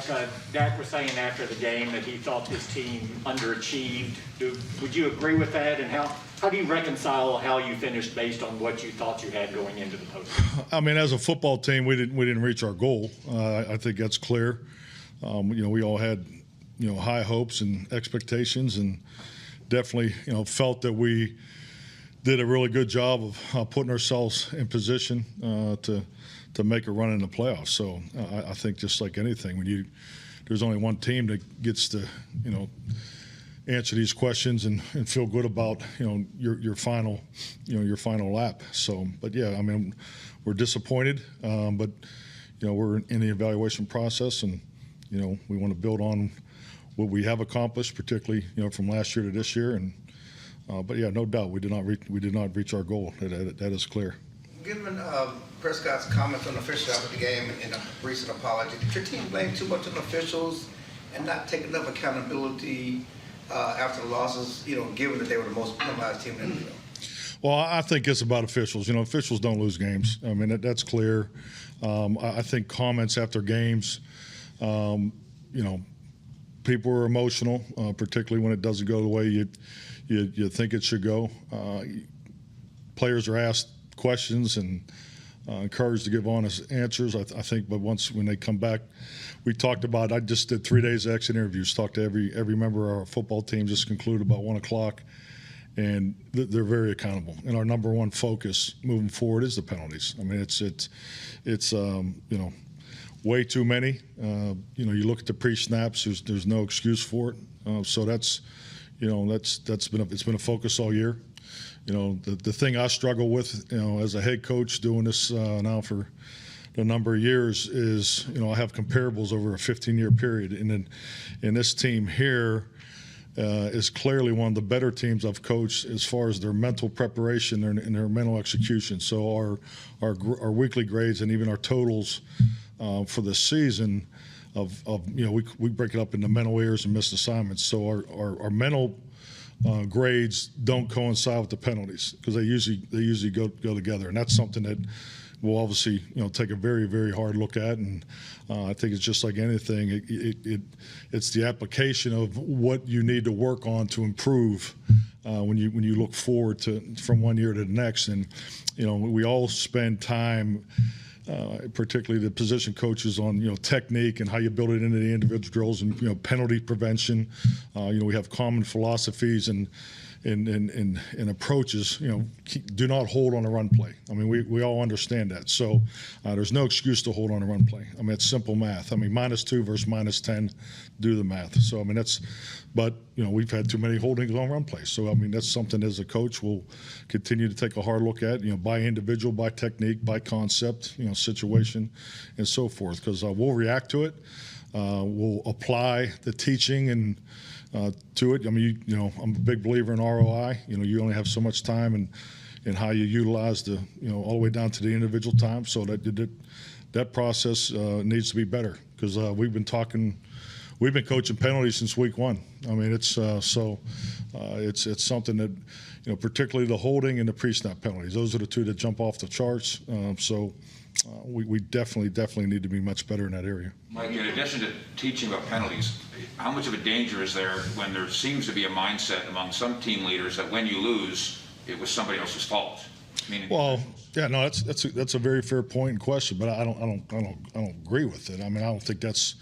Mike, Dak was saying after the game that he thought his team underachieved. Would you agree with that? And how do you reconcile how you finished based on what you thought you had going into the postseason? I mean, as a football team, we didn't reach our goal. I think that's clear. We all had high hopes and expectations, and definitely felt that we did a really good job of putting ourselves in position to make a run in the playoffs. So I think just like anything, there's only one team that gets to answer these questions and feel good about your final lap. So, but yeah, I mean, we're disappointed, but we're in the evaluation process, and we want to build on what we have accomplished, particularly from last year to this year. And but yeah, no doubt we did not reach our goal. That is clear. Given Prescott's comments on officials after the game and a recent apology, did your team blame too much on officials and not take enough accountability after the losses, given that they were the most penalized team in the NFL? Well, I think it's about officials. Officials don't lose games. I mean, that's clear. I think comments after games, people are emotional, particularly when it doesn't go the way you think it should go. Players are asked questions and encouraged to give honest answers. I think, but when they come back, we talked about. I just did 3 days of exit interviews. Talked to every member of our football team. Just concluded about 1 o'clock, and they're very accountable. And our number one focus moving forward is the penalties. I mean, it's way too many. You look at the pre-snaps. There's no excuse for it. So it's been a focus all year. The thing I struggle with, as a head coach doing this now for a number of years is, I have comparables over a 15-year period, and this team here is clearly one of the better teams I've coached as far as their mental preparation and their mental execution. So our weekly grades and even our totals for the season we break it up into mental errors and missed assignments. So our mental grades don't coincide with the penalties because they usually go together, and that's something that we'll obviously take a very, very hard look at. And I think it's just like anything, it's the application of what you need to work on to improve when you look forward from one year to the next. And we all spend time. Particularly the position coaches on technique and how you build it into the individual drills and penalty prevention. We have common philosophies and approaches. Do not hold on a run play. I mean, we all understand that. So there's no excuse to hold on a run play. I mean, it's simple math. I mean, -2 versus -10, do the math. So I mean but we've had too many holdings on run plays. So I mean, that's something as a coach we'll continue to take a hard look at. By individual, by technique, by concept, situation, and so forth. Because we'll react to it. We'll apply the teaching and to it. I mean, I'm a big believer in ROI. You only have so much time, and how you utilize all the way down to the individual time. So that process needs to be better because we've been coaching penalties since week 1. I mean, it's something that particularly the holding and the pre-snap penalties. Those are the two that jump off the charts. We definitely need to be much better in that area. Mike, in addition to teaching about penalties, how much of a danger is there when there seems to be a mindset among some team leaders that when you lose, it was somebody else's fault? Well, yeah, no, that's a very fair point and question, but I don't agree with it. I mean, I don't think that's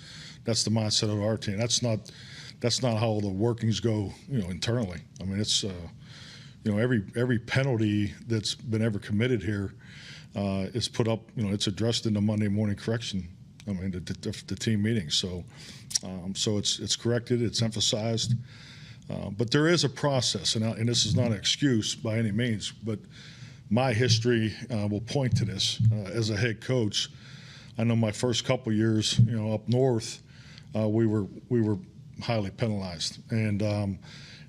the mindset of our team. That's not how the workings go, internally. I mean, it's every penalty that's been ever committed here is put up. It's addressed in the Monday morning correction. I mean, the team meeting. So it's corrected. It's emphasized. But there is a process, and this is not an excuse by any means. But my history will point to this. As a head coach, I know my first couple years, up north, we were highly penalized, and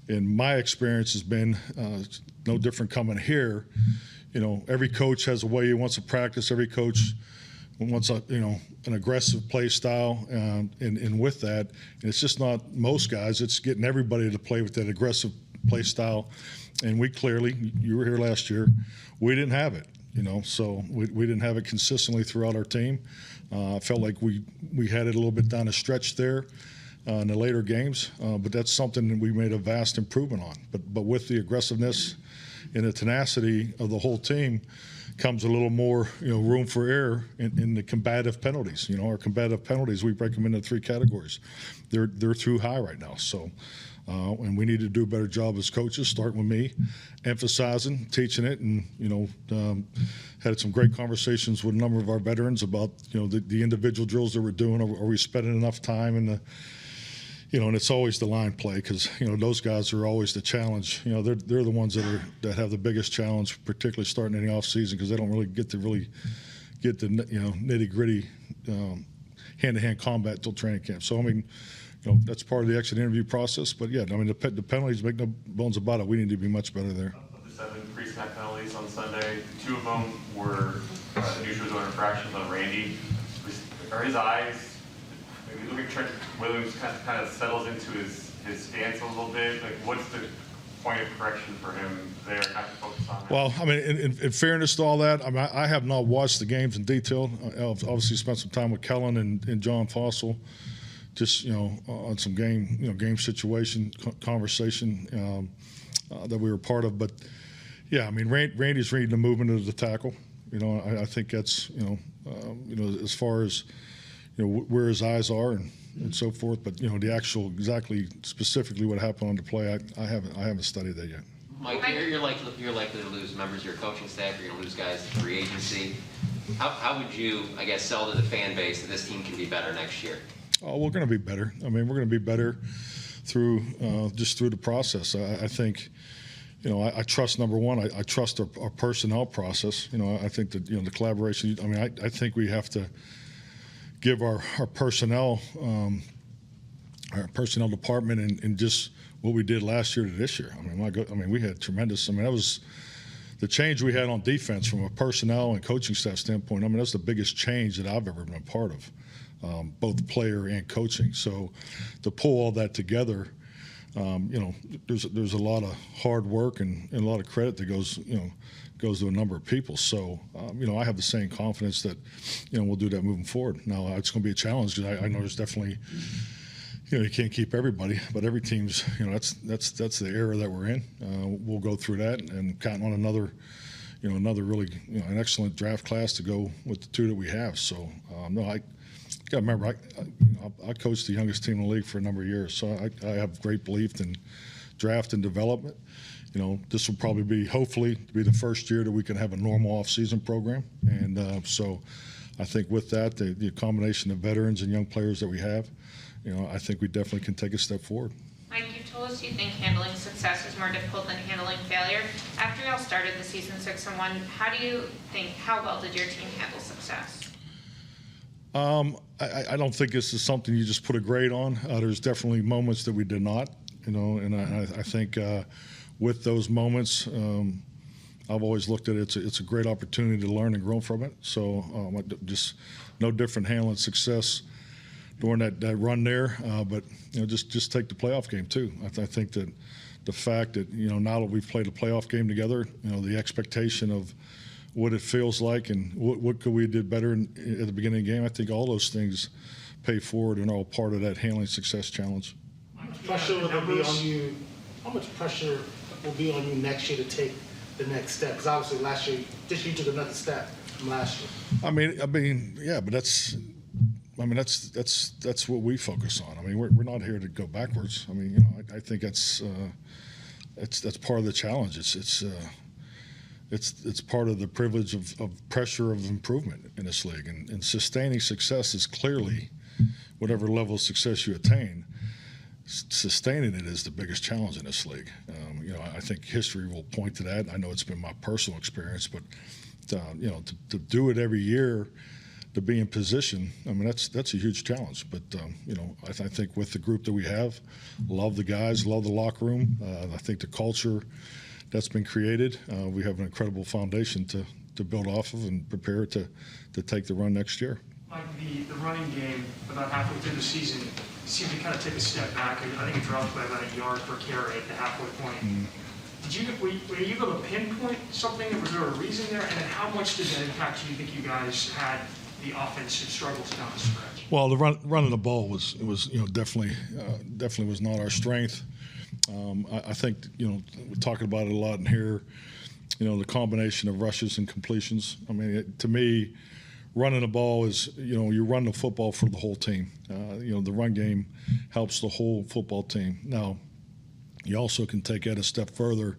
my experience has been no different coming here. Every coach has a way he wants to practice. Every coach wants an aggressive play style, and with that, and it's just not most guys. It's getting everybody to play with that aggressive play style, and we clearly, you were here last year, we didn't have it. So we didn't have it consistently throughout our team. I felt like we had it a little bit down a stretch there in the later games, but that's something that we made a vast improvement on. But with the aggressiveness and the tenacity of the whole team comes a little more, room for error in the combative penalties. Our combative penalties, we break them into 3 categories. They're too high right now. So, and we need to do a better job as coaches, starting with me, emphasizing, teaching it, and had some great conversations with a number of our veterans about the individual drills that we're doing. Are we spending enough time in the and it's always the line play because those guys are always the challenge. They're the ones that have the biggest challenge, particularly starting in the off season because they don't really get the nitty gritty hand-to-hand combat until training camp. So I mean, that's part of the exit interview process. But yeah, I mean the penalties, make no bones about it. We need to be much better there. Of the 7 pre-snap penalties on Sunday, 2 of them were neutral zone infractions on Randy. Are his eyes? Maybe look at Trent Williams kind of settles into his stance a little bit. Like, what's the point of correction for him there? Kind of focus on that. Well, I mean, in fairness to all that, I mean, I have not watched the games in detail. I've obviously spent some time with Kellen and John Fossil, just on some game situation conversation that we were part of. But yeah, I mean, Randy's reading the movement of the tackle. I think that's as far as where his eyes are and so forth. But the actual specifically what happened on the play, I haven't studied that yet. Mike, you're likely to lose members of your coaching staff. You're going to lose guys to free agency. How would you, I guess, sell to the fan base that this team can be better next year? Oh, we're going to be better. I mean, we're going to be better through the process. I think. I trust, number one, I trust our personnel process. I think that, the collaboration, I mean, I think we have to give our personnel department and just what we did last year to this year. I mean, we had tremendous, that was the change we had on defense from a personnel and coaching staff standpoint. I mean, that's the biggest change that I've ever been a part of, both player and coaching. So to pull all that together, there's a lot of hard work and a lot of credit that goes to a number of people. So, I have the same confidence that, we'll do that moving forward. Now, it's going to be a challenge because I know there's definitely, you can't keep everybody, but every team's, that's the era that we're in. We'll go through that and count on another really, an excellent draft class to go with the 2 that we have. So, I got to remember, I coached the youngest team in the league for a number of years, so I have great belief in draft and development. This will probably hopefully be the first year that we can have a normal off-season program, and so I think with that, the combination of veterans and young players that we have, I think we definitely can take a step forward. Mike, you told us you think handling success is more difficult than handling failure. After y'all started the season 6-1, how well did your team handle success? I don't think this is something you just put a grade on. There's definitely moments that we did not, and I think with those moments, I've always looked at it, it's a great opportunity to learn and grow from it. So just no different handling success during that run there, but just take the playoff game too. I think that the fact that now that we've played a playoff game together, the expectation of what it feels like and what could we did better at the beginning of the game. I think all those things pay forward and are all part of that handling success challenge. How much pressure will be on you? How much pressure will be on you next year to take the next step? Because obviously this year you took another step from last year. I mean, yeah, but that's what we focus on. I mean, we're not here to go backwards. I mean, I think that's part of the challenge. It's part of the privilege of pressure of improvement in this league, and sustaining success is clearly whatever level of success you attain. Sustaining it is the biggest challenge in this league. I think history will point to that. I know it's been my personal experience, but to do it every year, to be in position, I mean that's a huge challenge. But I think with the group that we have, love the guys, love the locker room. I think the culture that's been created, we have an incredible foundation to build off of and prepare to take the run next year. Like the running game, about halfway through the season, seemed to kind of take a step back. I think it dropped by about a yard per carry at the halfway point. were you able to pinpoint something? Was there a reason there? And then how much did that impact you think you guys had the offensive struggles down the stretch? Well, the running the ball was definitely was not our strength. I think we're talking about it a lot in here. The combination of rushes and completions. I mean, to me, running the ball is you run the football for the whole team. The run game helps the whole football team. Now, you also can take it a step further.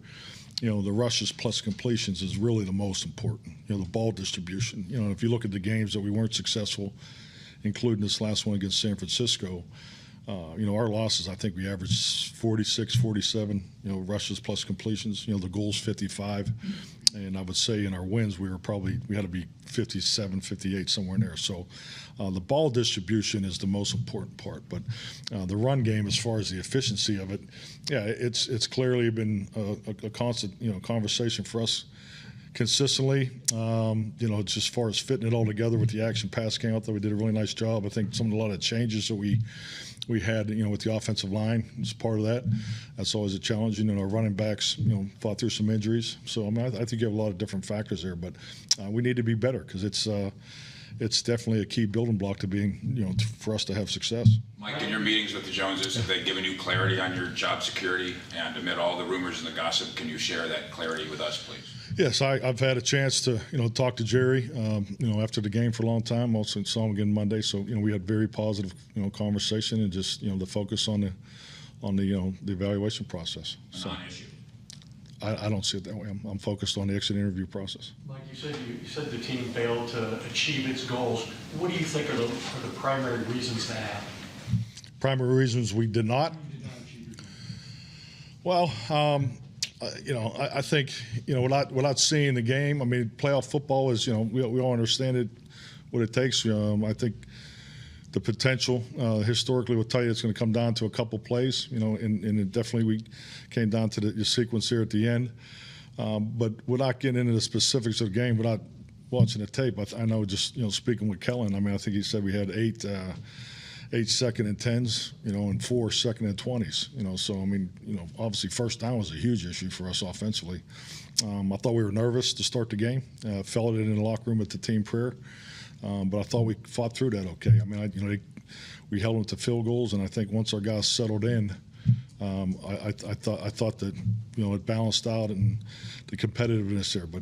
The rushes plus completions is really the most important. The ball distribution. If you look at the games that we weren't successful, including this last one against San Francisco, our losses, I think we averaged 46, 47, rushes plus completions. The goal's 55. And I would say in our wins, we had to be 57, 58, somewhere in there. So the ball distribution is the most important part. But the run game, as far as the efficiency of it, yeah, it's clearly been a constant, conversation for us consistently. Just as far as fitting it all together with the action pass game, I thought we did a really nice job. I think a lot of changes that we had, with the offensive line as part of that. That's always a challenge. Our running backs, fought through some injuries. So, I mean, I think you have a lot of different factors there, but we need to be better because it's definitely a key building block to being, for us to have success. Mike, in your meetings with the Joneses, have they given you clarity on your job security? And amid all the rumors and the gossip, can you share that clarity with us, please? Yes, I've had a chance to, talk to Jerry, after the game for a long time. Also saw him again Monday. So, we had very positive, conversation and just, the focus on the evaluation process. A So non-issue. I don't see it that way. I'm focused on the exit interview process. Mike, you said the team failed to achieve its goals. What do you think are the primary reasons that happened? Primary reasons we did not. Well, I think, without seeing the game, I mean, playoff football is, we all understand it, what it takes. I think the potential, historically, will tell you it's going to come down to a couple plays, and it definitely we came down to the sequence here at the end. But without getting into the specifics of the game, without watching the tape, I know just, speaking with Kellen, I mean, I think he said we had eight 2nd and 10s, and 4 2nd and 20s, so, I mean, obviously first down was a huge issue for us offensively. I thought we were nervous to start the game, felt it in the locker room at the team prayer, but I thought we fought through that okay. I mean, we held them to field goals, and I think once our guys settled in, I thought that, it balanced out and the competitiveness there, but,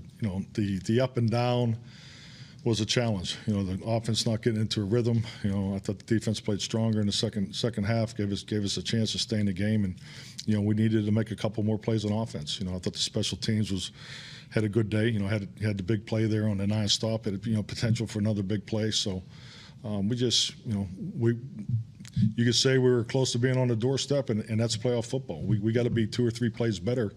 the up and down was a challenge. The offense not getting into a rhythm. I thought the defense played stronger in the second half, gave us a chance to stay in the game, and we needed to make a couple more plays on offense. I thought the special teams had a good day. Had the big play there on the 9-stop. Had potential for another big play. So we just you could say we were close to being on the doorstep, and that's playoff football. We got to be 2 or 3 plays better,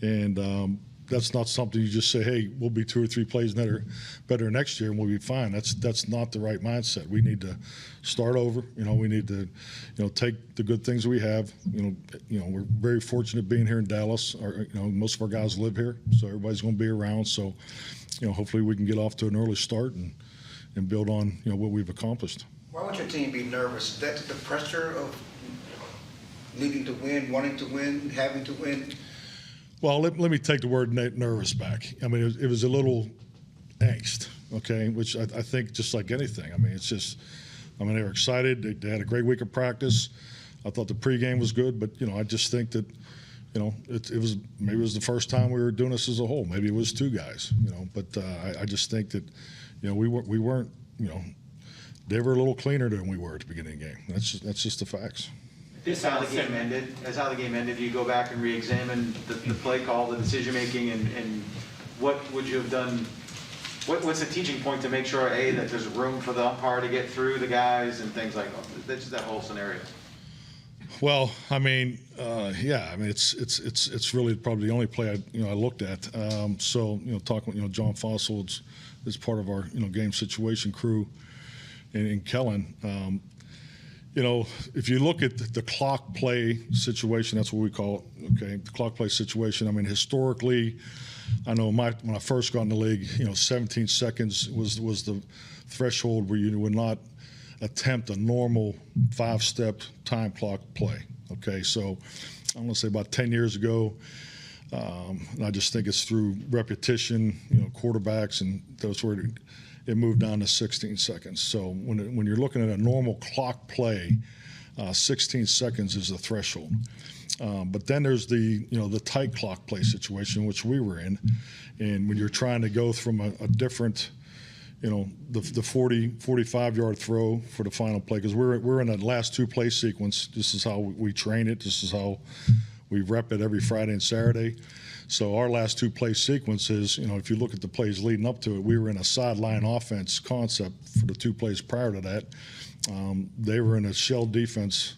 and that's not something you just say, hey, we'll be 2 or 3 plays better next year and we'll be fine. That's not the right mindset. We need to start over. We need to, take the good things we have. We're very fortunate being here in Dallas. Most of our guys live here, so everybody's going to be around. So, hopefully we can get off to an early start and build on, what we've accomplished. Why would your team be nervous? Is that the pressure of needing to win, wanting to win, having to win? Well, let me take the word nervous back. I mean, it was a little angst, okay, which I think just like anything. I mean, it's just, they were excited. They had a great week of practice. I thought the pregame was good, but, I just think that, it was maybe it was the first time we were doing this as a whole. Maybe it was 2 guys, but I just think that, we weren't, they were a little cleaner than we were at the beginning of the game. That's just the facts. As how the game ended, you go back and re-examine the play call, the decision making, and what would you have done? What's the teaching point to make sure that there's room for the umpire to get through the guys and things like that? That's just that whole scenario. Well, it's really probably the only play I looked at. Talking with John Fossil is part of our game situation crew, and Kellen. If you look at the clock play situation, that's what we call it, okay? The clock play situation, historically, I know when I first got in the league, 17 seconds was the threshold where you would not attempt a normal 5-step time clock play, okay? So I'm going to say about 10 years ago, And I just think it's through repetition, quarterbacks and those where it moved down to 16 seconds. So when you're looking at a normal clock play, 16 seconds is the threshold. But then there's the tight clock play situation, which we were in. And when you're trying to go from a different, the 40, 45-yard throw for the final play, because we're in that last two play sequence. This is how we train it. This is how we rep it every Friday and Saturday. So our last two play sequences, if you look at the plays leading up to it, we were in a sideline offense concept for the two plays prior to that. They were in a shell defense,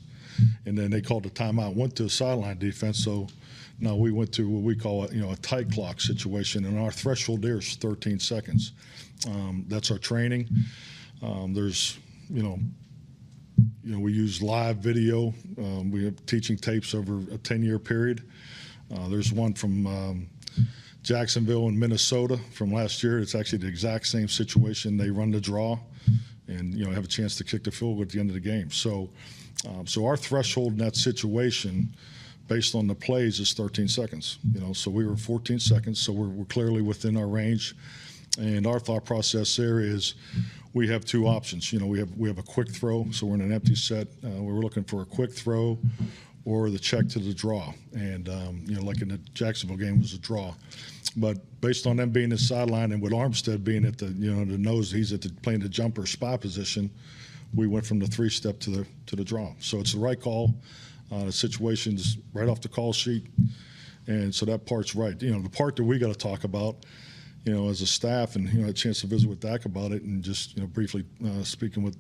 and then they called the timeout, went to a sideline defense. So now we went to what we call a tight clock situation, and our threshold there is 13 seconds. That's our training. There's, we use live video. We have teaching tapes over a 10-year period. There's one from Jacksonville in Minnesota from last year. It's actually the exact same situation. They run the draw and, have a chance to kick the field goal at the end of the game. So our threshold in that situation based on the plays is 13 seconds. So we were 14 seconds, so we're clearly within our range. And our thought process there is we have two options. We have a quick throw, so we're in an empty set. We're looking for a quick throw or the check to the draw. And, like in the Jacksonville game, it was a draw. But based on them being the sideline and with Armstead being at the, the nose, he's playing the jumper spot position, we went from the three-step to the draw. So it's the right call. The situation's right off the call sheet. And so that part's right. The part that we got to talk about, as a staff, and, had a chance to visit with Dak about it and just, briefly speaking with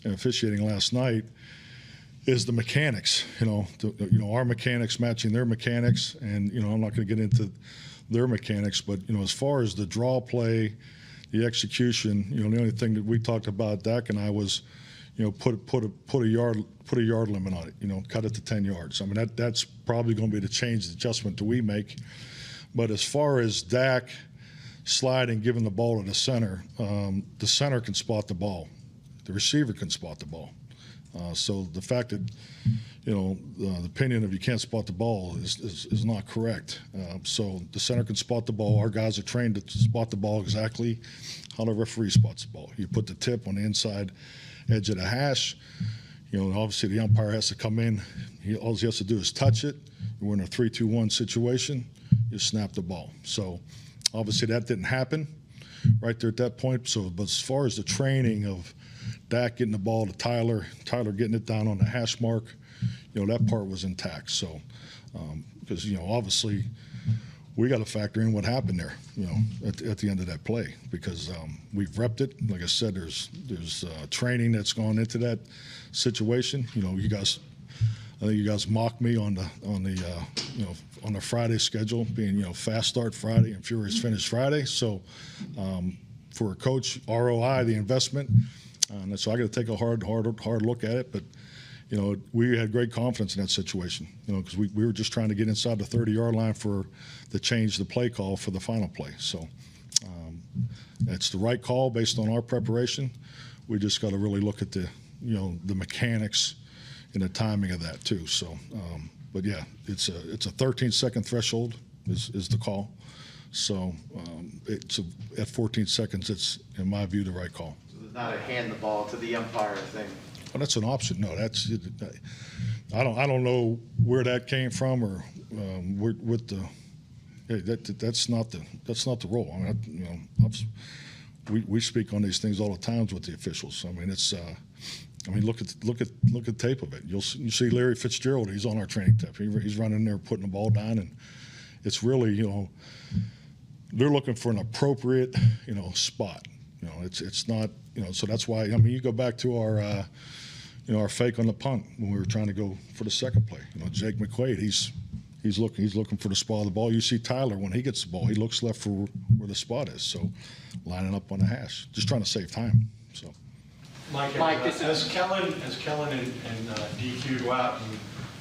officiating last night, is the mechanics, our mechanics matching their mechanics. And, I'm not going to get into their mechanics, but, as far as the draw play, the execution, the only thing that we talked about, Dak and I, was, put a yard limit on it, cut it to 10 yards. I mean, that's probably going to be the change, the adjustment that we make. But as far as Dak sliding, giving the ball to the center can spot the ball. The receiver can spot the ball. So the fact that, the opinion of you can't spot the ball is not correct. So the center can spot the ball. Our guys are trained to spot the ball exactly how the referee spots the ball. You put the tip on the inside edge of the hash. Obviously the umpire has to come in. All he has to do is touch it. We're in a 3-2-1 situation. You snap the ball. So obviously that didn't happen right there at that point. So, but as far as the training of Dak getting the ball to Tyler getting it down on the hash mark, that part was intact. So, because, obviously we got to factor in what happened there, at the end of that play, because we've repped it. Like I said, there's training that's gone into that situation. You guys, I think you guys mocked me on the Friday schedule being, fast start Friday and furious finish Friday. So for a coach, ROI, the investment, so I got to take a hard look at it. But, we had great confidence in that situation, because we were just trying to get inside the 30-yard line for the change the play call for the final play. So it's the right call based on our preparation. We just got to really look at the mechanics and the timing of that too. So, but yeah, it's a 13-second threshold is the call. So at 14 seconds, it's, in my view, the right call. So there's not a hand the ball to the umpire thing. Well, that's an option. No, I don't know where that came from or with the. Hey, that's not the role. I mean, we speak on these things all the time with the officials. I mean, it's. Look at tape of it. You see Larry Fitzgerald. He's on our training tape. He's running there, putting the ball down, and it's really, they're looking for an appropriate, spot. It's not, so that's why. I mean, you go back to our, our fake on the punt when we were trying to go for the second play. Jake McQuaid. He's looking for the spot of the ball. You see Tyler when he gets the ball, he looks left for where the spot is. So lining up on the hash, just trying to save time. So. Mike, as Kellen and DQ go out and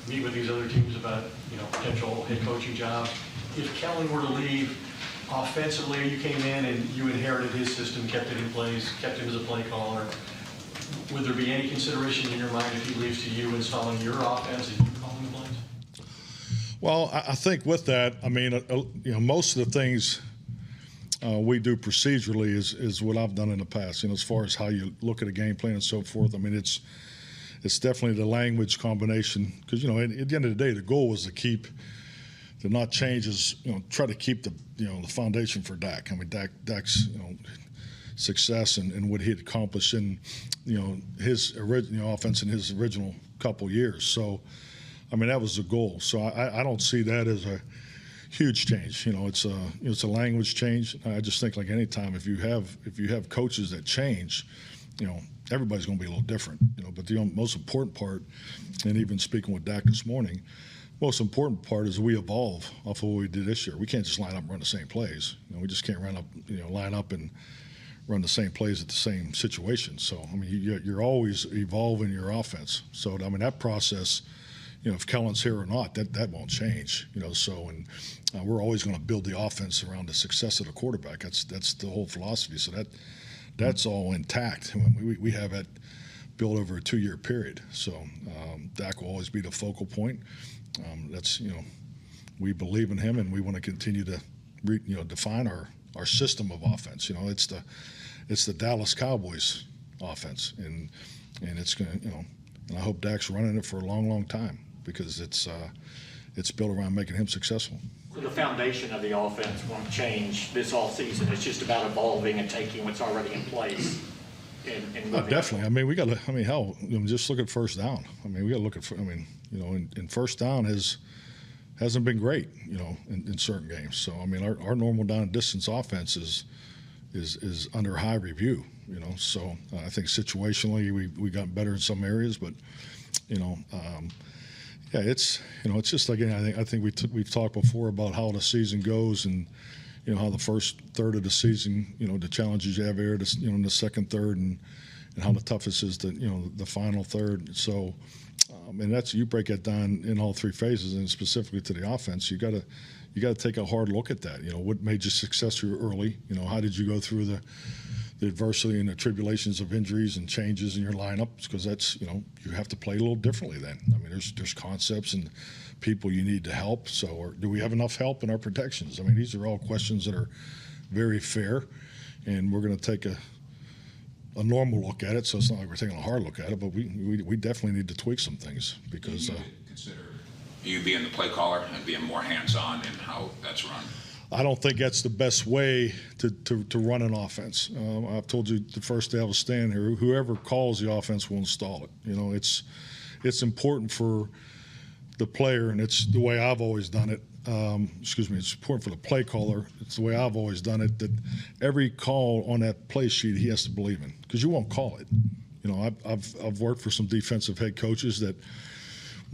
meet with these other teams about potential head coaching jobs, if Kellen were to leave offensively, you came in and you inherited his system, kept it in place, kept him as a play caller, would there be any consideration in your mind if he leaves to you installing your offense and you calling the plays? Well, I think with that, I mean, most of the things we do procedurally is what I've done in the past. As far as how you look at a game plan and so forth. I mean, it's definitely the language combination because at the end of the day, the goal was to not change try to keep the foundation for Dak. I mean, Dak's success and what he had accomplished in his original offense in his original couple years. So, I mean, that was the goal. So I don't see that as a huge change. It's a language change. I just think like any time if you have coaches that change, everybody's going to be a little different. But the most important part, and even speaking with Dak this morning, most important part is we evolve off of what we did this year. We can't just line up and run the same plays. We just can't line up and run the same plays at the same situation. So I mean, you're always evolving your offense. So I mean, that process. If Kellen's here or not, that won't change. So we're always going to build the offense around the success of the quarterback. That's the whole philosophy. So that's all intact. We have that built over a 2-year period. So Dak will always be the focal point. We believe in him, and we want to continue to define our system of offense. It's the Dallas Cowboys offense, and it's going to and I hope Dak's running it for a long, long time. Because it's built around making him successful. So the foundation of the offense won't change this offseason. It's just about evolving and taking what's already in place. Definitely. I mean, hell, just look at first down. I mean, we got to look at. And first down hasn't been great. In certain games. So I mean, our normal down and distance offense is under high review. So I think situationally we got better in some areas, but yeah, it's just like I think we've talked before about how the season goes and how the first third of the season the challenges you have there in the second third and how the toughest is the final third. So and that's you break that down in all three phases and specifically to the offense. You got to take a hard look at that. What made you successful early? How did you go through the adversity and the tribulations of injuries and changes in your lineups, because that's you have to play a little differently then. I mean, there's concepts and people you need to help. So, do we have enough help in our protections? I mean, these are all questions that are very fair, and we're going to take a normal look at it. So it's not like we're taking a hard look at it, but we definitely need to tweak some things because. You consider you being the play caller and being more hands-on in how that's run. I don't think that's the best way to run an offense. I've told you the first day I was staying here, whoever calls the offense will install it. It's important for the player, and it's the way I've always done it. It's important for the play caller. It's the way I've always done it, that every call on that play sheet he has to believe in, because you won't call it. I've worked for some defensive head coaches that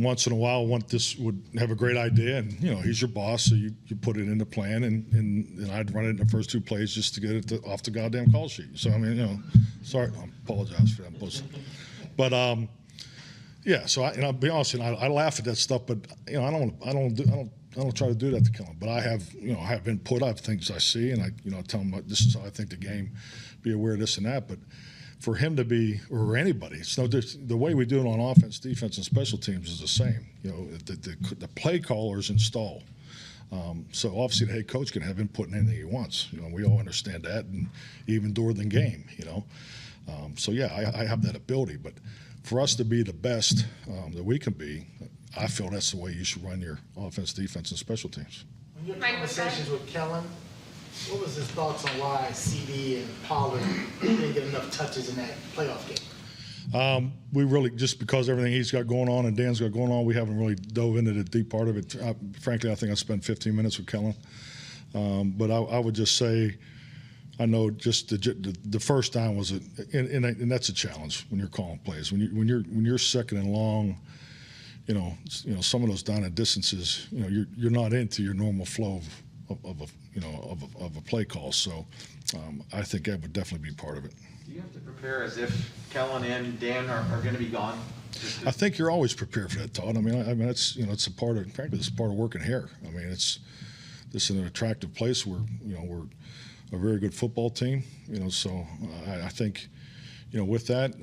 once in a while would have a great idea, and he's your boss, so you put it in the plan, and I'd run it in the first 2 plays just to get it off the goddamn call sheet. So I mean, sorry, I apologize for that, but yeah. So I'll be honest, I laugh at that stuff, but I don't try to do that to Kellen. But I have input. I have things I see, and I tell him this is how I think the game. Be aware of this and that, but. For him to be, or anybody, it's no different. The way we do it on offense, defense, and special teams is the same. The play callers install. So obviously the head coach can have input in anything he wants. We all understand that, and even during the game. So yeah, I have that ability. But for us to be the best that we can be, I feel that's the way you should run your offense, defense, and special teams. When your conversations with Kellen, what was his thoughts on why CD and Pollard didn't get enough touches in that playoff game? We really, just because everything he's got going on and Dan's got going on, we haven't really dove into the deep part of it. Frankly, I think I spent 15 minutes with Kellen. But I would just say, I know just the first down was and that's a challenge when you're calling plays. When you're second and long, some of those down and distances, you're not into your normal flow of a play call. So I think that would definitely be part of it. Do you have to prepare as if Kellen and Dan are going to be gone? I think you're always prepared for that, Todd. I mean, it's it's a part of, frankly, it's part of working here. I mean, this is an attractive place where we're a very good football team. So I think with that,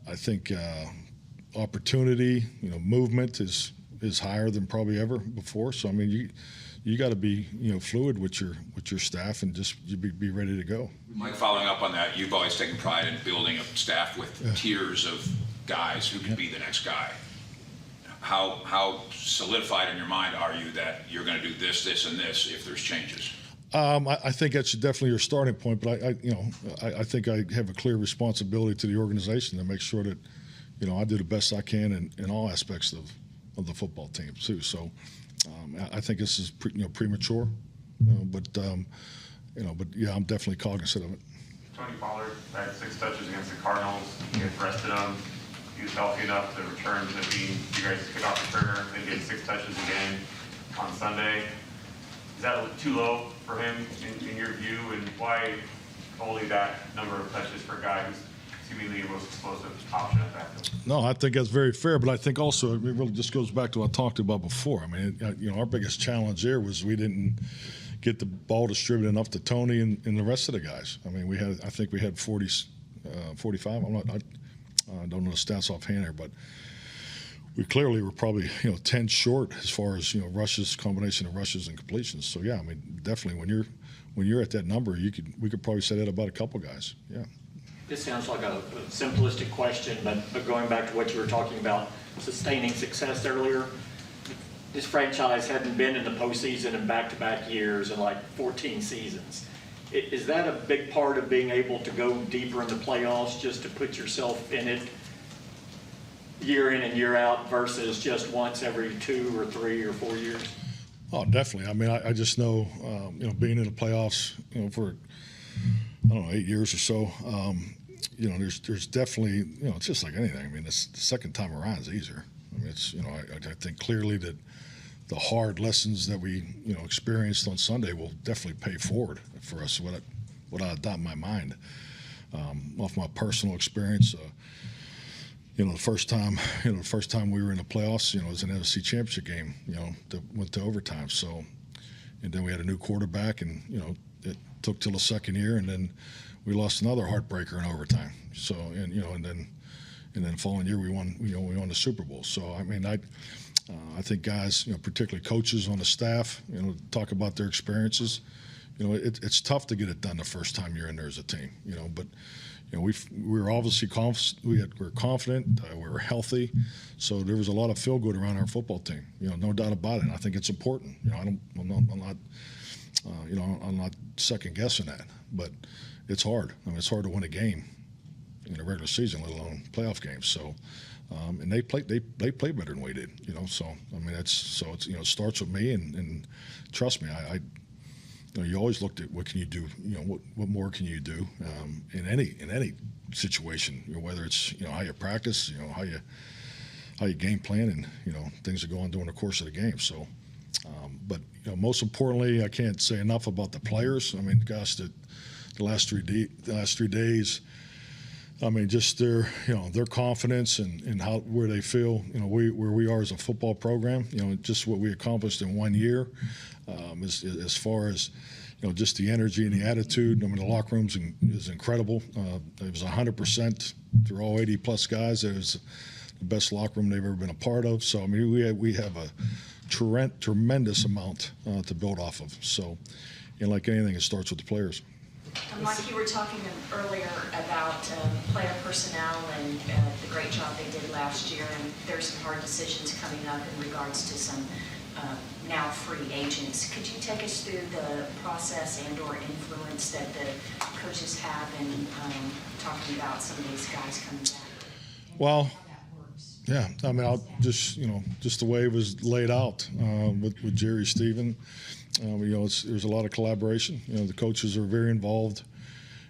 I think opportunity, movement is is higher than probably ever before. So I mean, you got to be fluid with your staff and just be ready to go. Mike, following up on that, you've always taken pride in building a staff with tiers of guys who can be the next guy. How solidified in your mind are you that you're going to do this, this, and this if there's changes? I think that's definitely your starting point, but I think I have a clear responsibility to the organization to make sure that I do the best I can in all aspects of the football team too. So I think this is premature, but yeah, I'm definitely cognizant of it. Tony Pollard had 6 touches against the Cardinals. You guys rested him. He was healthy enough to return to being you guys kick off the trigger and get 6 touches again on Sunday. Is that too low for him in your view? And why only that number of touches for a guy who's seemingly your most explosive option at that? No, I think that's very fair, but I think also it really just goes back to what I talked about before. I mean, our biggest challenge there was we didn't get the ball distributed enough to Tony and the rest of the guys. I mean, I think we had 45. I don't know the stats offhand here, but we clearly were probably 10 short as far as rushes, combination of rushes and completions. So yeah, I mean, definitely when you're at that number, we could probably say that about a couple guys. Yeah. This sounds like a simplistic question, but going back to what you were talking about, sustaining success earlier, this franchise hadn't been in the postseason in back-to-back years in like 14 seasons. Is that a big part of being able to go deeper in the playoffs, just to put yourself in it year in and year out versus just once every 2 or 3 or 4 years? Oh, definitely. I mean, I just know, being in the playoffs, for, 8 years or so, there's definitely, it's just like anything. I mean, the second time around is easier. I mean, it's, I think clearly that the hard lessons that we, experienced on Sunday will definitely pay forward for us, what I adopt in my mind. Off my personal experience, the first time we were in the playoffs, it was an NFC Championship game, that went to overtime. So, and then we had a new quarterback, and it took till the second year, and then we lost another heartbreaker in overtime. So, and then following year we won the Super Bowl. So, I mean, I think guys, particularly coaches on the staff, talk about their experiences. It's tough to get it done the first time you're in there as a team, but. We were obviously we were confident, we were healthy, so there was a lot of feel good around our football team. No doubt about it. And I think it's important. I'm not second guessing that, but it's hard. I mean, it's hard to win a game in a regular season, let alone playoff games. So, and they play better than we did. So I mean, it starts with me, and trust me, you always looked at what can you do, what more can you do in any situation, whether it's how you practice, how you game plan, and things that go on during the course of the game. So, but most importantly, I can't say enough about the players. I mean, gosh, the last 3 days. I mean, just their confidence and where they feel, where we are as a football program, just what we accomplished in 1 year, as far as, just the energy and the attitude. I mean, the locker room is incredible. It was 100% through all 80-plus guys. It was the best locker room they've ever been a part of. So, I mean, we have a tremendous amount to build off of. So, like anything, it starts with the players. Mike, you were talking earlier about player personnel and the great job they did last year, and there's some hard decisions coming up in regards to some now free agents. Could you take us through the process and or influence that the coaches have in talking about some of these guys coming back? Well, yeah, I mean, I'll just the way it was laid out with Jerry Stephen. There's a lot of collaboration. The coaches are very involved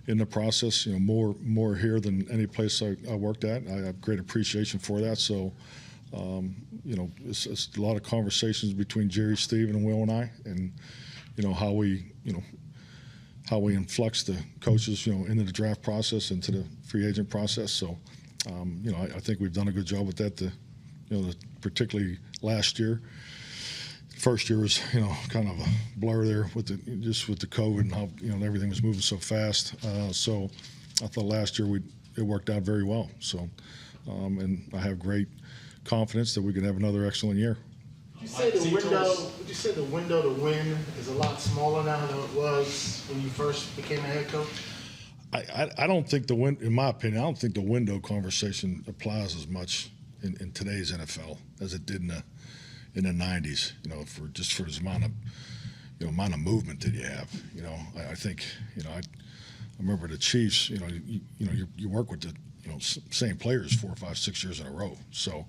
in the process. More here than any place I worked at. I have great appreciation for that. So, it's a lot of conversations between Jerry, Stephen, and Will and I, and how we influx the coaches into the draft process, into the free agent process. So, I think we've done a good job with that. Particularly last year. First year was, kind of a blur there with the COVID and how, everything was moving so fast. So I thought last year it worked out very well. So, and I have great confidence that we can have another excellent year. Would you say the window to win is a lot smaller now than it was when you first became a head coach? I don't think in my opinion, I don't think the window conversation applies as much in today's NFL as it did in the 90s. You know, for this amount of movement that you have. You know, I think, you know, I remember the Chiefs. You know, you work with the same players 4, 5, 6 years in a row. So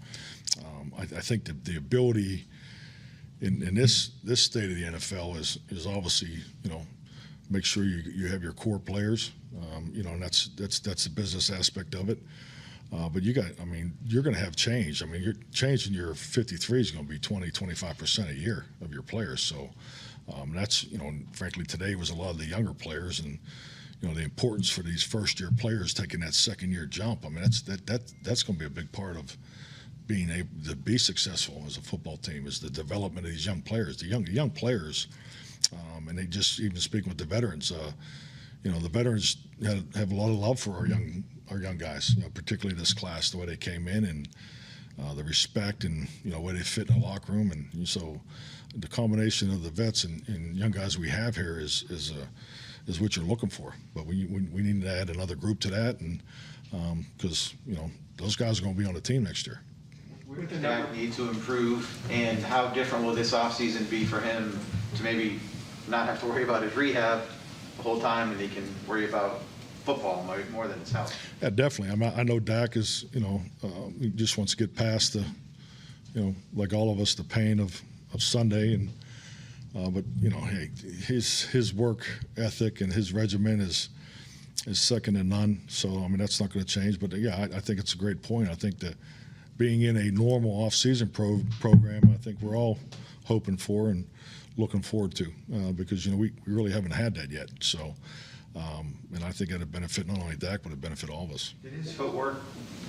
I think that the ability in this state of the NFL is obviously, you know, make sure you have your core players. You know, and that's the business aspect of it. But you're going to have change. I mean, you're changing your 53 is going to be 20-25% a year of your players. So that's, you know, frankly, today was a lot of the younger players, and you know, the importance for these first-year players taking that second-year jump. I mean, that's going to be a big part of being able to be successful as a football team, is the development of these young players. The young players, and they just even speaking with the veterans. You know, the veterans have a lot of love for our young guys. You know, particularly this class, the way they came in, and the respect, and you know, where they fit in the locker room, and so the combination of the vets and young guys we have here is what you're looking for. But we need to add another group to that, and because you know, those guys are going to be on the team next year. Where does Dak need to improve, and how different will this offseason be for him to maybe not have to worry about his rehab the whole time, and he can worry about football more than his health? Yeah, definitely. I know Dak is, you know, he just wants to get past the, you know, like all of us, the pain of Sunday, and but you know, hey, his work ethic and his regimen is second to none. So I mean, that's not going to change. But yeah, I think it's a great point. I think that being in a normal off-season program, I think we're all hoping for and looking forward to, because you know, we really haven't had that yet. So. And I think it'd benefit not only Dak, but it'd benefit all of us. Did his footwork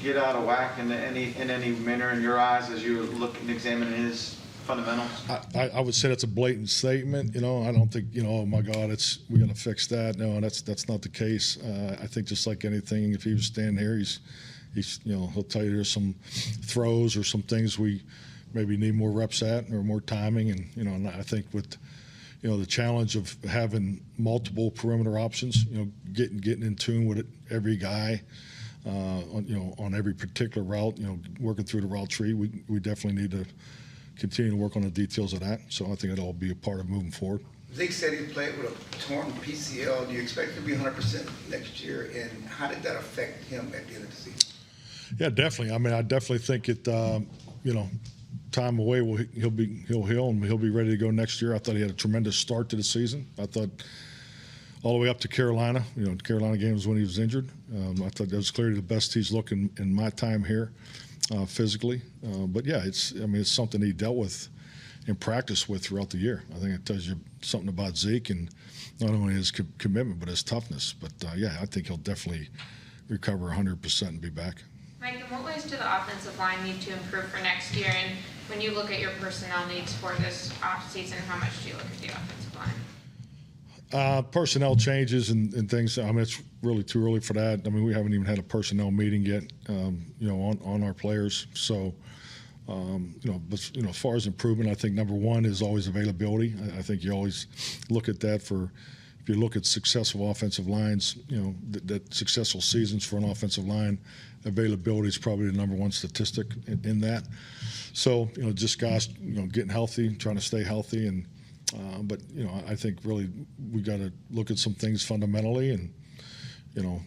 get out of whack in any manner in your eyes as you look and examine his fundamentals? I would say that's a blatant statement. You know, I don't think, you know, oh my God, we got to fix that. No, that's not the case. I think just like anything, if he was standing here, he's you know, he'll tell you there's some throws or some things we maybe need more reps at or more timing, and you know, and I think with, you know, the challenge of having multiple perimeter options, you know, getting in tune with every guy, on every particular route, you know, working through the route tree. We definitely need to continue to work on the details of that. So I think it'll all be a part of moving forward. Zeke said he played with a torn PCL. Do you expect him to be 100% next year? And how did that affect him at the end of the season? Yeah, definitely. I mean, I definitely think you know, time away, he'll heal and he'll be ready to go next year. I thought he had a tremendous start to the season. I thought all the way up to Carolina, you know, Carolina game was when he was injured. I thought that was clearly the best he's looking in my time here, physically. But yeah, it's something he dealt with in practice with throughout the year. I think it tells you something about Zeke, and not only his commitment but his toughness. But yeah, I think he'll definitely recover 100% and be back. Mike, in what ways do the offensive line need to improve for next year? And when you look at your personnel needs for this offseason, how much do you look at the offensive line? Personnel changes and things. I mean, it's really too early for that. I mean, we haven't even had a personnel meeting yet, you know, on our players. So, you know, but, you know, as far as improvement, I think number one is always availability. I think you always look at that if you look at successful offensive lines, you know, that successful seasons for an offensive line, availability is probably the number one statistic in that. So, you know, just guys, you know, getting healthy, trying to stay healthy, and but you know, I think really we got to look at some things fundamentally, and you know,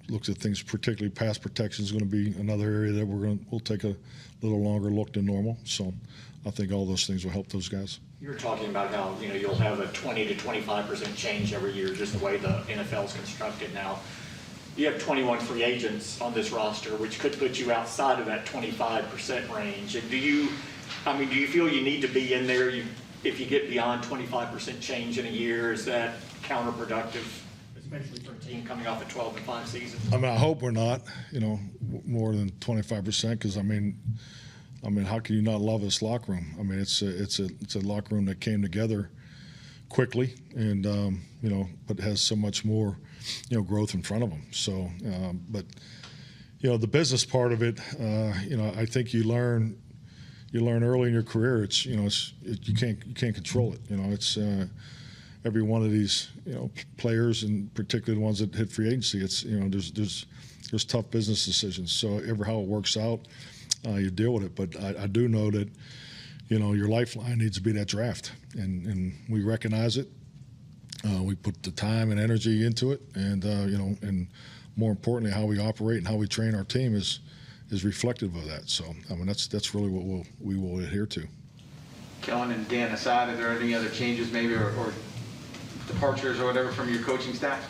look at things, particularly pass protection is going to be another area that we'll take a little longer look than normal. So, I think all those things will help those guys. You were talking about how, you know, you'll have a 20 to 25% change every year, just the way the NFL is constructed now. You have 21 free agents on this roster, which could put you outside of that 25% range. And do you feel you need to be in there? If you get beyond 25% change in a year, is that counterproductive, especially for a team coming off a 12-5 season? I mean, I hope we're not, you know, more than 25%, because I mean, how can you not love this locker room? I mean, it's a locker room that came together quickly, and you know, but has so much more, you know, growth in front of them. So, but you know, the business part of it, you know, I think you learn you learn early in your career. It's you can't control it. It's every one of these players, and particularly the ones that hit free agency. It's there's tough business decisions. So ever how it works out, you deal with it. But I do know that your lifeline needs to be that draft, and we recognize it. We put the time and energy into it, and and more importantly, how we operate and how we train our team is reflective of that. So I mean, that's really what we will adhere to. Kellen and Dan aside, are there any other changes maybe or departures or whatever from your coaching staff?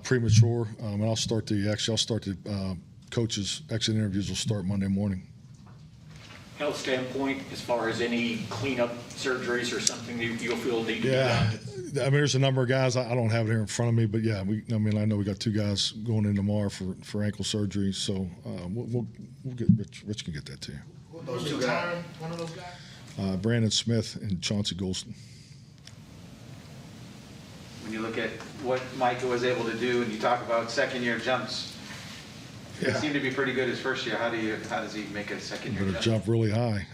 Premature. And I'll start the coaches' exit interviews will start Monday morning. Health standpoint, as far as any cleanup surgeries or something that you'll feel need to be Yeah, done? I mean, there's a number of guys. I don't have it here in front of me, but yeah, I know we got 2 guys going in tomorrow for ankle surgery. So we'll get Rich can get that to you. Those 2 guys. One of those guys? Brandon Smith and Chauncey Golston. When you look at what Micah was able to do, and you talk about second-year jumps, it seemed to be pretty good his first year. How does he make a second-year Better jump really high.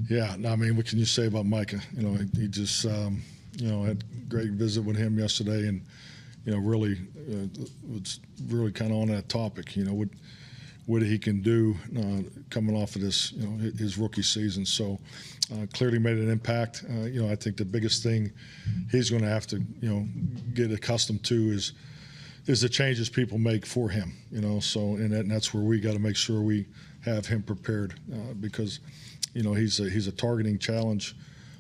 Yeah, I mean, what can you say about Micah? He just, had a great visit with him yesterday, and really was really kind of on that topic. What he can do coming off of this, his rookie season. So clearly made an impact. I think the biggest thing he's going to have to, get accustomed to is the changes people make for him. So and that's where we got to make sure we have him prepared because, he's a targeting challenge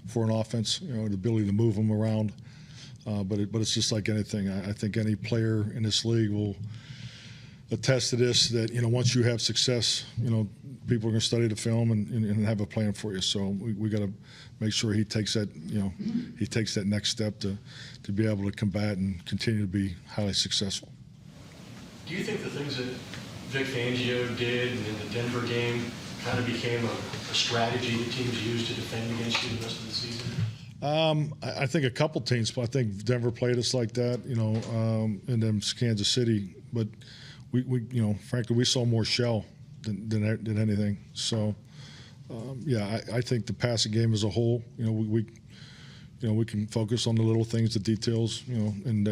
for an offense. The ability to move him around. But it's just like anything. I think any player in this league will attest to this, that once you have success, people are going to study the film and have a plan for you. So we got to make sure he takes that he takes that next step to be able to combat and continue to be highly successful. Do you think the things that Vic Fangio did in the Denver game kind of became a strategy that teams use to defend against you the rest of the season? I think a couple teams, but I think Denver played us like that, and then Kansas City. But we frankly, we saw more shell than anything. So, I think the passing game as a whole, we can focus on the little things, the details, and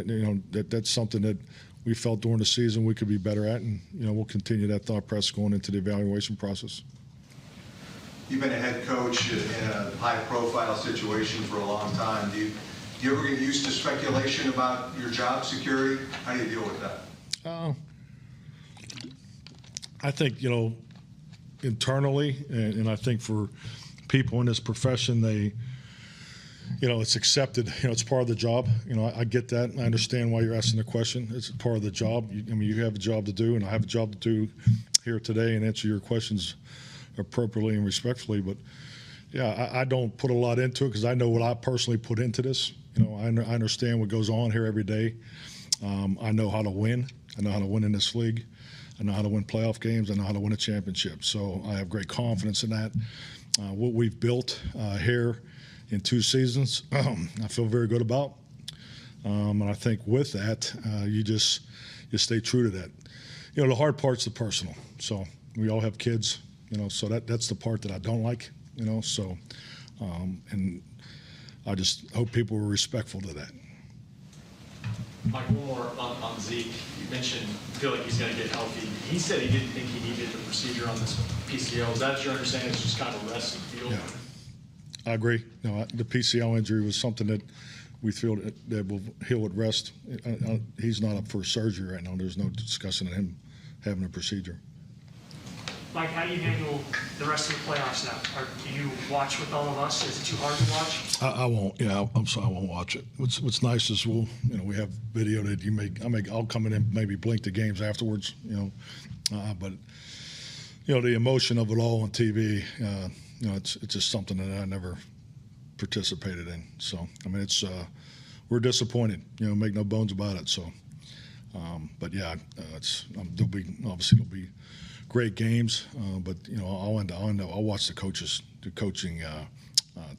that's something that we felt during the season we could be better at, and we'll continue that thought process going into the evaluation process. You've been a head coach in a high-profile situation for a long time. Do you ever get used to speculation about your job security? How do you deal with that? I think, internally, and I think for people in this profession, they, it's accepted. It's part of the job. I get that. I understand why you're asking the question. It's part of the job. You have a job to do, and I have a job to do here today and answer your questions appropriately and respectfully. But, I don't put a lot into it because I know what I personally put into this. I understand what goes on here every day. I know how to win. I know how to win in this league. I know how to win playoff games. I know how to win a championship. So I have great confidence in that. What we've built here in 2 seasons, I feel very good about. And I think with that, you stay true to that. The hard part's the personal. So we all have kids, so that's the part that I don't like, so, and I just hope people were respectful to that. Mike, one more on Zeke. You mentioned feel like he's going to get healthy. He said he didn't think he needed the procedure on this PCL. Is that your understanding? It's just kind of a rest and feel? Yeah, I agree. The PCL injury was something that we feel that will heal at rest. He's not up for surgery right now. There's no discussion of him having a procedure. Mike, how do you handle the rest of the playoffs now? Do you watch with all of us? Is it too hard to watch? I won't. Yeah, I'm sorry, I won't watch it. What's nice is we have video that I'll come in and maybe blink the games afterwards. But the emotion of it all on TV. It's just something that I never participated in. So I mean, we're disappointed. Make no bones about it. So, but yeah, there'll be great games, but I'll watch the coaching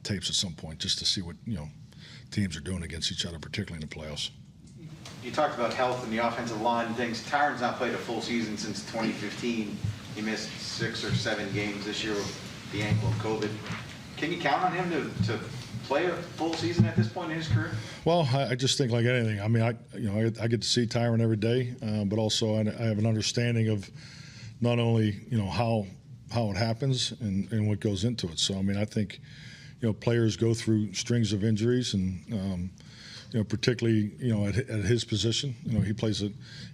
tapes at some point just to see what teams are doing against each other, particularly in the playoffs. You talked about health and the offensive line and things. Tyron's not played a full season since 2015. He missed 6 or 7 games this year with the ankle and COVID. Can you count on him to play a full season at this point in his career? Well, I just think like anything. I mean, I get to see Tyron every day, but also I have an understanding of not only how it happens and what goes into it. So I mean, I think players go through strings of injuries, and particularly at his position,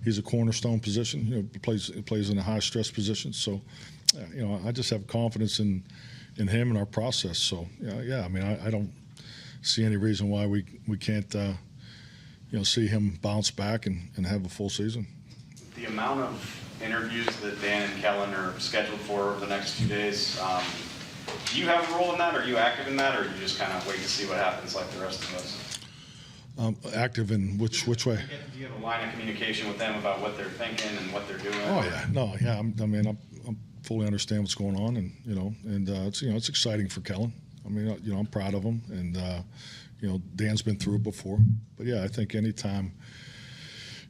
he's a cornerstone position. Plays in a high stress position. So I just have confidence in him and our process. So yeah, I mean, I don't see any reason why we can't see him bounce back and have a full season. The amount of interviews that Dan and Kellen are scheduled for over the next few days, do you have a role in that? Are you active in that, or do you just kind of wait to see what happens like the rest of us? Active in which way? Do you have a line of communication with them about what they're thinking and what they're doing? Oh yeah, no, yeah. I fully understand what's going on, and it's exciting for Kellen. I mean, I'm proud of him, and Dan's been through it before. But yeah, I think anytime,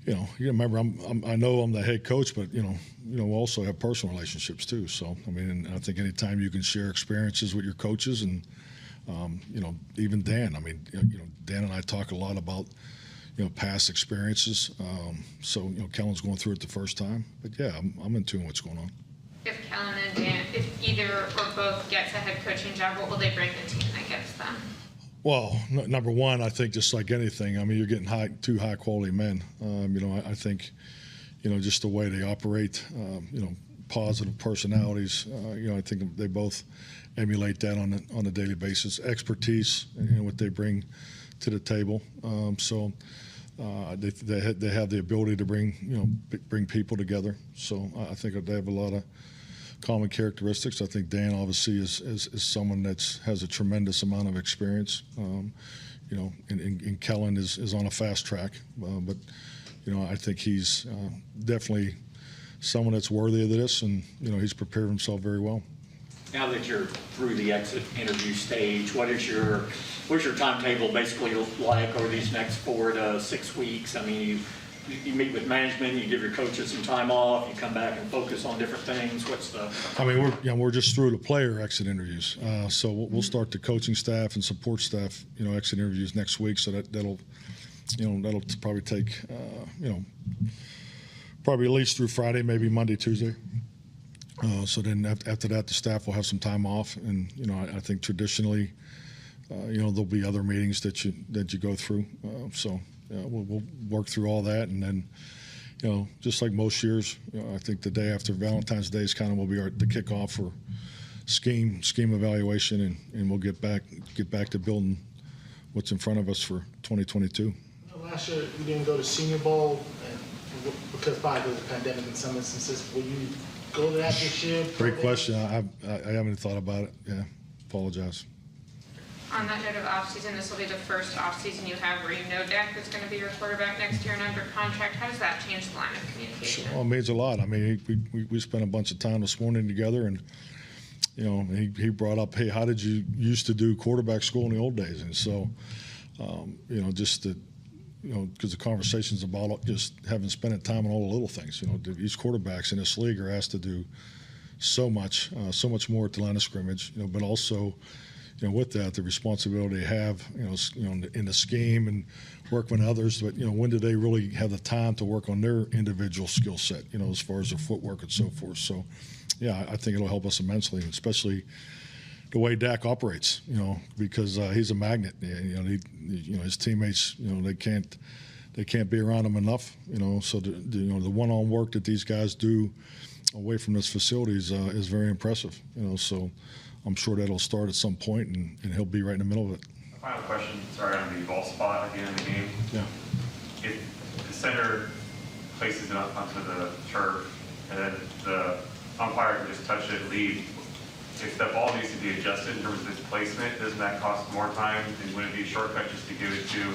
you remember, I know I'm the head coach, but we also have personal relationships too. So I mean, and I think anytime you can share experiences with your coaches, and even Dan. I mean, Dan and I talk a lot about past experiences. So Kellen's going through it the first time, but yeah, I'm in tune with what's going on. If Kellen and Dan, if either or both gets a head coaching job, what will they bring the team that gets them? Well, number one, I think just like anything, I mean, you're getting two high quality men. I think, just the way they operate, positive personalities. I think they both emulate that on a daily basis. Expertise, what they bring to the table. They have the ability to bring people together. So I think they have a lot of common characteristics. I think Dan obviously is someone that has a tremendous amount of experience. And Kellen is on a fast track, but I think he's definitely someone that's worthy of this, and he's prepared himself very well. Now that you're through the exit interview stage, what's your timetable basically like over these next 4 to 6 weeks? I mean, you meet with management, you give your coaches some time off, you come back and focus on different things. What's the? I mean, we're just through the player exit interviews, so we'll start the coaching staff and support staff, exit interviews next week. So that'll probably take, probably at least through Friday, maybe Monday, Tuesday. So then after that, the staff will have some time off, and I think traditionally, there'll be other meetings that you go through. We'll work through all that, and then just like most years, I think the day after Valentine's Day is kind of will be the kickoff for scheme evaluation, and we'll get back to building what's in front of us for 2022. Last year we didn't go to Senior Bowl because probably of the pandemic in some instances. Will you go to that this year? Great question. I haven't thought about it. Yeah, apologize. On that note of offseason, this will be the first offseason you have where you know Dak is going to be your quarterback next year and under contract. How does that change the line of communication? Well, it means a lot. I mean, we spent a bunch of time this morning together, and he brought up, hey, how did you used to do quarterback school in the old days? And so, just that, because the conversation's about just having spent time on all the little things. These quarterbacks in this league are asked to do so much more at the line of scrimmage. But also, with that, the responsibility they have, in the scheme and work with others. But when do they really have the time to work on their individual skill set? As far as their footwork and so forth. So, yeah, I think it'll help us immensely, especially the way Dak operates, because he's a magnet. His teammates, they can't be around him enough. So the one-on work that these guys do away from this facility is very impressive. So I'm sure that'll start at some point, and he'll be right in the middle of it. Final question, sorry, on the ball spot at the end of the game. Yeah. If the center places it onto the turf, and then the umpire can just touch it and leave, if the ball needs to be adjusted in terms of its placement, doesn't that cost more time? And would it be a shortcut just to give it to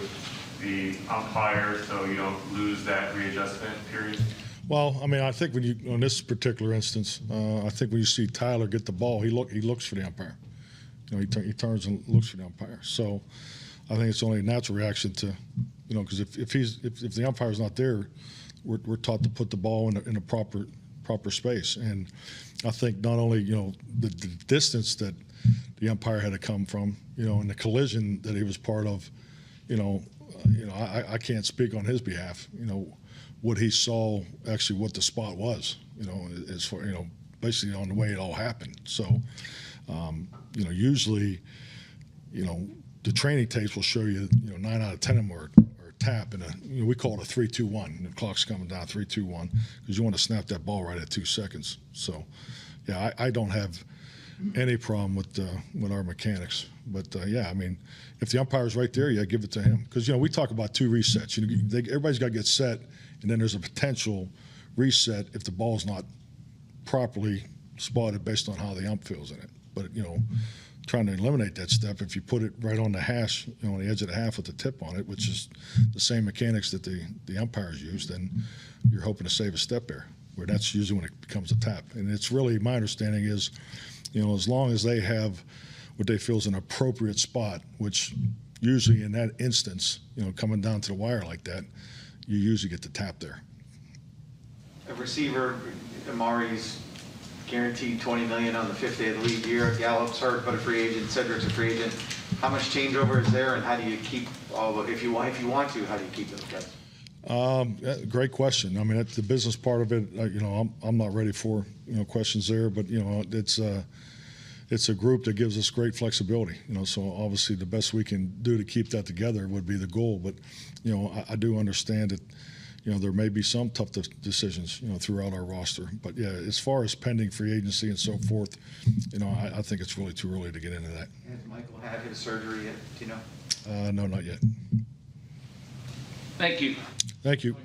the umpire so you don't lose that readjustment period? Well, I mean, I think on this particular instance, I think when you see Tyler get the ball, he looks for the umpire. He turns and looks for the umpire. So I think it's only a natural reaction to, because if the umpire's not there, we're taught to put the ball in a proper proper space. And I think not only, the distance that the umpire had to come from, and the collision that he was part of, I can't speak on his behalf, what he saw, actually what the spot was, as far, basically on the way it all happened. So, usually, the training tapes will show you, 9 out of 10 of them are tap, and we call it a 3-2-1. The clock's coming down 3-2-1 because you want to snap that ball right at 2 seconds. So, yeah, I don't have any problem with our mechanics. But yeah, I mean, if the umpire's right there, yeah, give it to him because we talk about 2 resets. Everybody's got to get set, and then there's a potential reset if the ball's not properly spotted based on how the ump feels in it. But trying to eliminate that step, if you put it right on the hash, on the edge of the half with the tip on it, which is the same mechanics that the umpires use, then you're hoping to save a step there, where that's usually when it becomes a tap. And it's really, my understanding is, as long as they have what they feel is an appropriate spot, which usually in that instance, coming down to the wire like that, you usually get the tap there. A receiver, Amari's guaranteed $20 million on the 5th day of the league year. Gallup's hurt, but a free agent. Cedric's a free agent. How much changeover is there, and how do you keep all of, if you want to, how do you keep those guys? Great question. I mean, that's the business part of it. I'm not ready for questions there, but it's a group that gives us great flexibility. So obviously the best we can do to keep that together would be the goal. But I do understand that there may be some tough decisions throughout our roster. But yeah, as far as pending free agency and so forth, I think it's really too early to get into that. Has Michael had his surgery yet? Do you know? No, not yet. Thank you. Thank you.